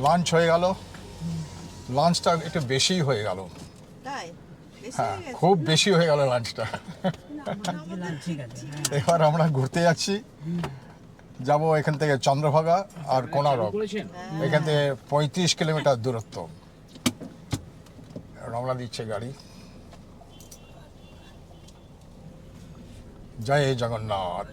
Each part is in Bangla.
লাঞ্চ হয়ে গেল, লাঞ্চটা একটু বেশি হয়ে গেল। তাই বেশি হ্যাঁ, হয়ে গেছে? খুব বেশি হয়ে গেল লাঞ্চটা। আমাদের ঠিক আছে, হ্যাঁ। এবার আমরা ঘুরতে যাচ্ছি, যাব এখান থেকে চন্দ্রভাগা আর কোনারক। এখান থেকে 35 কিলোমিটার দূরত্ব। রওনা দিচ্ছে গাড়ি। জয় জগন্নাথ।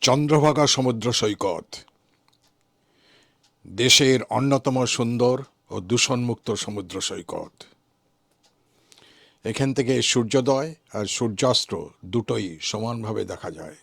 চন্দ্রভাগা সমুদ্র সৈকত দেশের অন্যতম সুন্দর ও দূষণমুক্ত সমুদ্র সৈকত। এখান থেকে সূর্যোদয় আর সূর্যাস্ত দুটোই সমানভাবে দেখা যায়।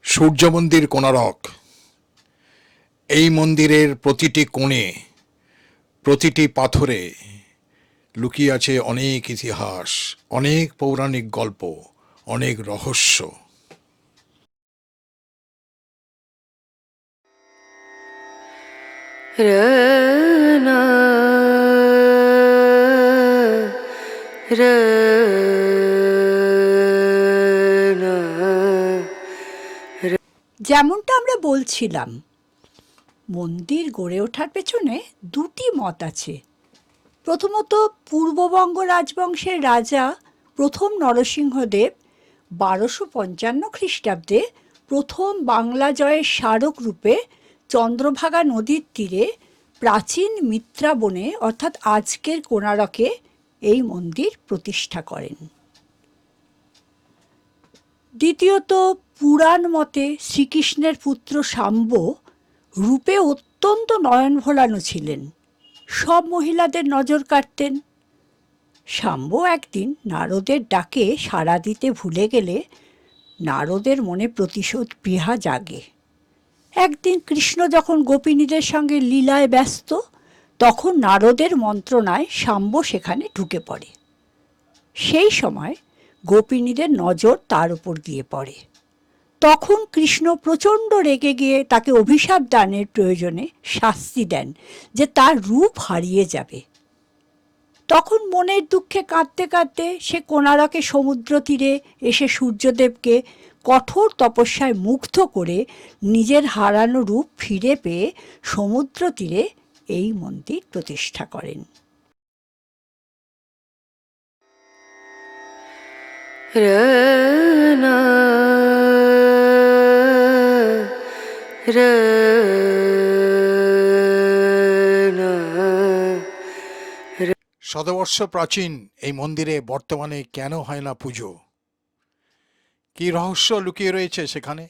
সূর্য মন্দির কোনারক। এই মন্দিরের প্রতিটি কোণে, প্রতিটি পাথরে লুকিয়ে আছে অনেক ইতিহাস, অনেক পৌরাণিক গল্প, অনেক রহস্য। যেমনটা আমরা বলছিলাম, মন্দির গড়ে ওঠার পেছনে দুটি মত আছে। প্রথমত, পূর্ববঙ্গ রাজবংশের রাজা প্রথম নরসিংহদেব 1255 খ্রিস্টাব্দে প্রথম বাংলা জয়ের স্মারক রূপে চন্দ্রভাগা নদীর তীরে প্রাচীন মিত্রা বনে অর্থাৎ আজকের কোণারকে এই মন্দির প্রতিষ্ঠা করেন। দ্বিতীয়ত, পুরাণ মতে শ্রীকৃষ্ণের পুত্র শাম্ব রূপে অত্যন্ত নয়ন ভোলানো ছিলেন, সব মহিলাদের নজর কাড়তেন। শাম্ব একদিন নারদের ডাকে সাড়া দিতে ভুলে গেলে নারদের মনে প্রতিশোধ পৃহা জাগে। একদিন কৃষ্ণ যখন গোপিনীদের সঙ্গে লীলায় ব্যস্ত, তখন নারদের মন্ত্রণায় শাম্ব সেখানে ঢুকে পড়ে। সেই সময় গোপিনীদের নজর তার উপর দিয়ে পড়ে। তখন কৃষ্ণ প্রচণ্ড রেগে গিয়ে তাকে অভিশাপ দানের প্রয়োজনে শাস্তি দেন যে তার রূপ হারিয়ে যাবে। তখন মনের দুঃখে কাঁদতে কাঁদতে সে কোণারকে সমুদ্র তীরে এসে সূর্যদেবকে কঠোর তপস্যায় মুগ্ধ করে নিজের হারানো রূপ ফিরে পেয়ে সমুদ্র তীরে এই মন্দির প্রতিষ্ঠা করেন। শতবর্ষ প্রাচীন এই মন্দিরে বর্তমানে কেন হয় না পুজো? কি রহস্য লুকিয়ে রয়েছে সেখানে?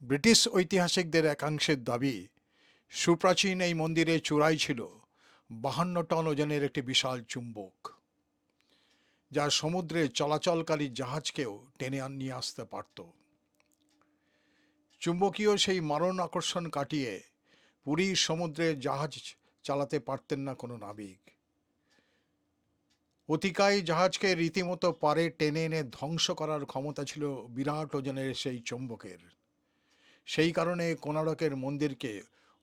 ব্রিটিশ ঐতিহাসিকদের একাংশের দাবি, সুপ্রাচীন এই মন্দিরের চূড়ায় ছিল 52 টন ওজনের একটি বিশাল চুম্বক, যা সমুদ্রে চলাচলকারী জাহাজকেও টেনে নিয়ে আসতে পারত। চুম্বকীয় সেই মারণ আকর্ষণ কাটিয়ে পুরীর সমুদ্রে জাহাজ চালাতে পারতেন না কোনো নাবিক। অতিকায় জাহাজকে রীতিমতো পারে টেনে এনে ধ্বংস করার ক্ষমতা ছিল বিরাট ওজনের সেই চুম্বকের। সেই কারণে কোণারকের মন্দিরকে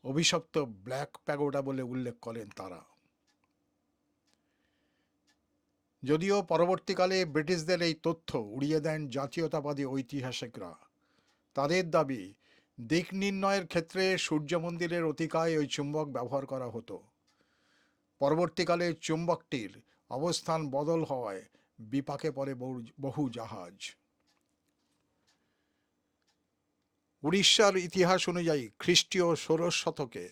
অভিশপ্ত ব্ল্যাক প্যাগোডা বলে উল্লেখ করেন তারা। যদিও পরবর্তীকালে ব্রিটিশদের এই তথ্য উড়িয়ে দেন জাতীয়তাবাদী ঐতিহাসিকরা। তাদের দাবি, দিক নির্ণয়ের ক্ষেত্রে সূর্য মন্দিরের অতিকায় ওই চুম্বক ব্যবহার করা হতো। পরবর্তীকালে চুম্বকটির অবস্থান বদল হওয়ায় বিপাকে পড়ে বহু জাহাজ। উড়িষ্যার ইতিহাস অনুযায়ী খ্রিস্টীয় 16 শতকে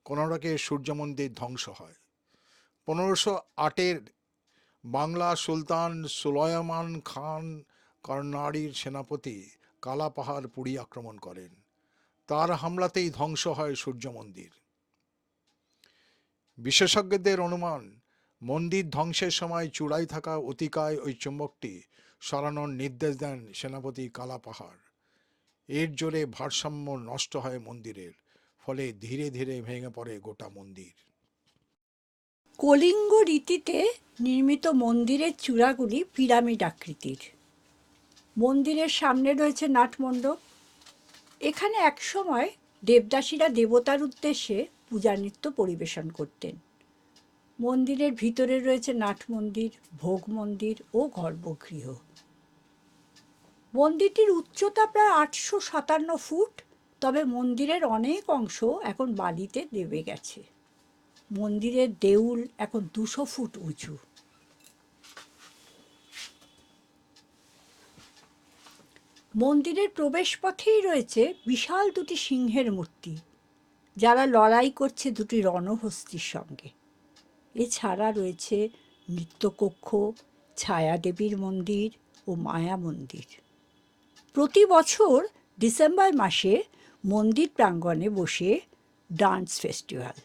কোণারকে সূর্য মন্দির ধ্বংস হয়। 1508-এর বাংলা সুলতান সুলায়মান খান কর্নাড়ির সেনাপতি কালাপাহাড় পুরী আক্রমণ করেন। তার হামলাতেই ধ্বংস হয় সূর্য মন্দির। বিশেষজ্ঞদের অনুমান, মন্দির ধ্বংসের সময় চূড়ায় থাকা অতিকায় ওই চুম্বকটি সরানোর নির্দেশ দেন সেনাপতি কালাপাহাড়। এর জোরে ভারসাম্য নষ্ট হয় মন্দিরের, ফলে ধীরে ধীরে ভেঙে পড়ে গোটা মন্দির। কলিঙ্গ রীতিতে নির্মিত মন্দিরের চূড়াগুলি পিরামিড আকৃতির। মন্দিরের সামনে রয়েছে নাটমণ্ডপ। এখানে একসময় দেবদাসীরা দেবতার উদ্দেশ্যে পূজা নৃত্য পরিবেশন করতেন। মন্দিরের ভিতরে রয়েছে নাট মন্দির, ভোগ মন্দির ও গর্ভগৃহ। মন্দিরটির উচ্চতা প্রায় 857 ফুট, তবে মন্দিরের অনেক অংশ এখন বালিতে দেবে গেছে। মন্দিরের দেউল এখন 200 ফুট উঁচু। মন্দিরের প্রবেশপথেই রয়েছে বিশাল দুটি সিংহের মূর্তি, যারা লড়াই করছে দুটি রণহস্তির সঙ্গে। এছাড়া রয়েছে নৃত্যকক্ষ, ছায়াদেবীর মন্দির ও মায়া মন্দির। প্রতি বছর ডিসেম্বর মাসে মন্দির প্রাঙ্গণে বসে ডান্স ফেস্টিভ্যাল।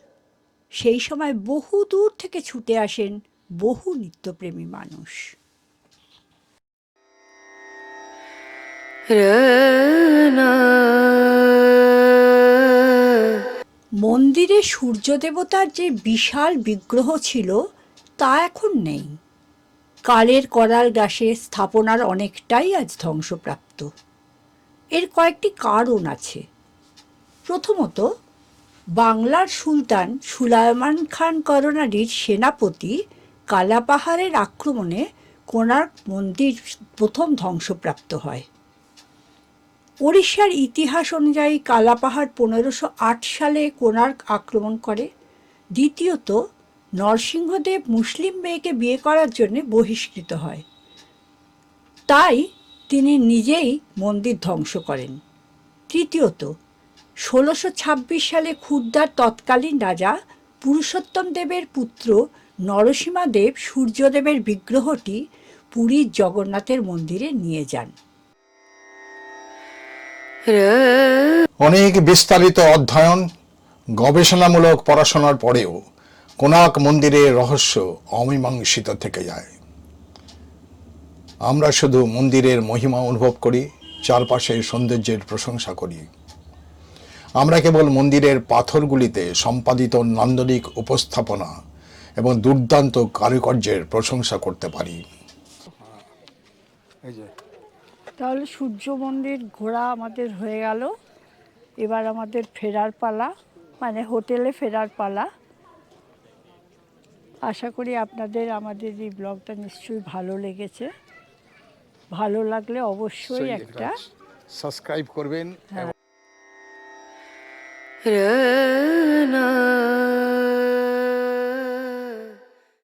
সেই সময় বহু দূর থেকে ছুটে আসেন বহু নিত্যপ্রেমী মানুষ। মন্দিরে সূর্য দেবতার যে বিশাল বিগ্রহ ছিল তা এখন নেই। কালের করাল গ্রাসে স্থাপনার অনেকটাই আজ ধ্বংসপ্রাপ্ত। এর কয়েকটি কারণ আছে। প্রথমত, বাংলার সুলতান সুলায়মান খান কররানীর সেনাপতি কালাপাহাড়ের আক্রমণে কোণার্ক মন্দির প্রথম ধ্বংসপ্রাপ্ত হয়। ওড়িশার ইতিহাস অনুযায়ী কালাপাহাড় 1508 সালে কোণার্ক আক্রমণ করে। দ্বিতীয়ত, নরসিংহদেব মুসলিম মেয়েকে বিয়ে করার জন্য বহিষ্কৃত হয়, তাই তিনি নিজেই মন্দির ধ্বংস করেন। তৃতীয়ত, 1626 সালে ক্ষুরদার তৎকালীন রাজা পুরুষোত্তম দেবের পুত্র নরসিংহদেব সূর্যদেবের বিগ্রহটি পুরীর জগন্নাথের মন্দিরে নিয়ে যান। অনেক বিস্তারিত অধ্যয়ন, গবেষণামূলক পড়াশোনার পরেও কোণার্ক মন্দিরের রহস্য অমীমাংসিত থেকে যায়। আমরা শুধু মন্দিরের মহিমা অনুভব করি, চারপাশের সৌন্দর্যের প্রশংসা করি। আমরা কেবল মন্দিরের পাথরগুলিতে সম্পাদিত নান্দনিক উপস্থাপনা এবং দুর্দান্ত কারুকার্যের প্রশংসা করতে পারি। তাহলে সূর্য মন্দির ঘোরা আমাদের হয়ে গেল। এবার আমাদের ফেরার পালা, মানে হোটেলে ফেরার পালা। আশা করি আপনাদের আমাদের এই ব্লগটা নিশ্চয়ই ভালো লেগেছে। ভালো লাগলে অবশ্যই একটা সাবস্ক্রাইব করবেন। হ্যাঁ।